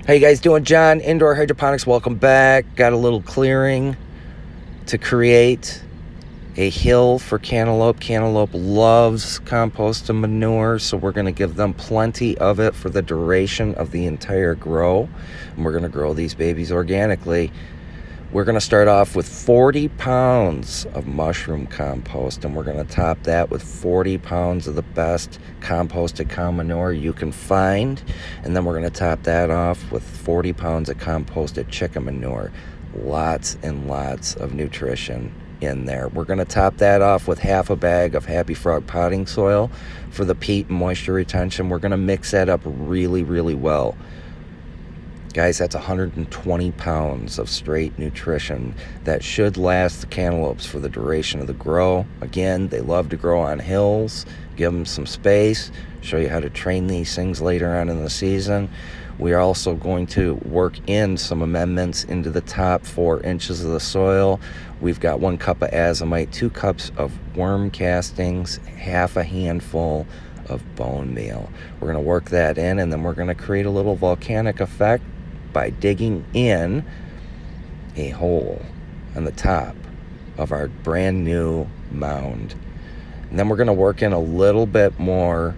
How you guys doing? John, Indoor Hydroponics, welcome back. Got a little clearing to create a hill for Cantaloupe. Cantaloupe loves compost and manure, so we're going to give them plenty of it for the duration of the entire grow. And we're going to grow these babies organically. We're going to start off with 40 pounds of mushroom compost, and we're going to top that with 40 pounds of the best composted cow manure you can find. And then we're going to top that off with 40 pounds of composted chicken manure. Lots and lots of nutrition in there. We're going to top that off with half a bag of Happy Frog potting soil for the peat and moisture retention. We're going to mix that up really, really well. Guys, that's 120 pounds of straight nutrition that should last the cantaloupes for the duration of the grow. Again, they love to grow on hills. Give them some space. Show you how to train these things later on in the season. We are also going to work in some amendments into the top 4 inches of the soil. We've got 1 cup of azomite, 2 cups of worm castings, half a handful of bone meal. We're going to work that in, and then we're going to create a little volcanic effect by digging in a hole on the top of our brand new mound. And then we're going to work in a little bit more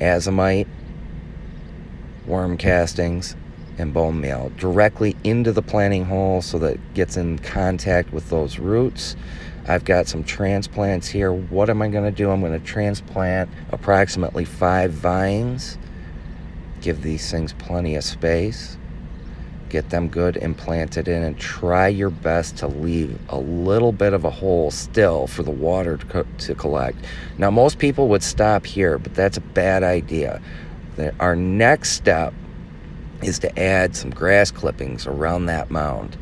azomite, worm castings, and bone meal directly into the planting hole so that it gets in contact with those roots. I've got some transplants here. What am I going to do? I'm going to transplant approximately 5 vines. Give these things plenty of space. Get them good and planted in, and try your best to leave a little bit of a hole still for the water to collect. Now, most people would stop here, but that's a bad idea. Our next step is to add some grass clippings around that mound.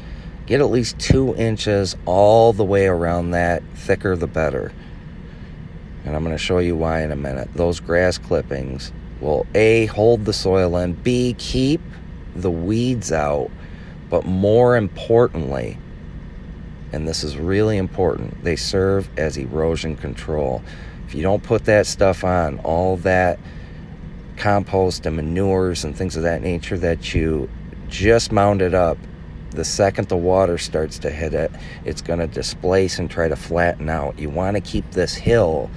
Get at least 2 inches all the way around that. Thicker the better. And I'm going to show you why in a minute. Those grass clippings will A, hold the soil in, B, keep the weeds out, but more importantly, and this is really important, they serve as erosion control. If you don't put that stuff on, all that compost and manures and things of that nature that you just mounded up, the second the water starts to hit it, it's going to displace and try to flatten out. You want to keep this hill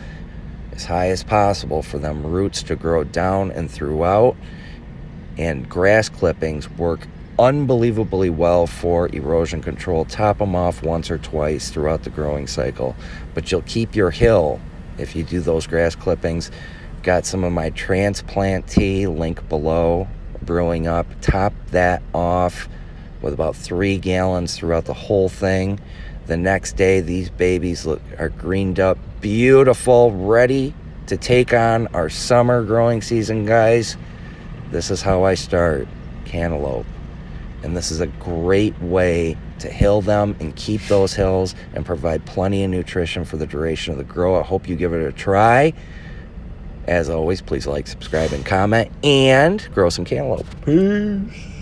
as high as possible for them roots to grow down and throughout. And grass clippings work unbelievably well for erosion control. Top them off once or twice throughout the growing cycle. But you'll keep your hill if you do those grass clippings. Got some of my transplant tea, link below, brewing up. Top that off with about 3 gallons throughout the whole thing. The next day, these babies are greened up, beautiful, ready to take on our summer growing season, guys. This is how I start cantaloupe. And this is a great way to hill them and keep those hills and provide plenty of nutrition for the duration of the grow. I hope you give it a try. As always, please like, subscribe, and comment, and grow some cantaloupe. Peace.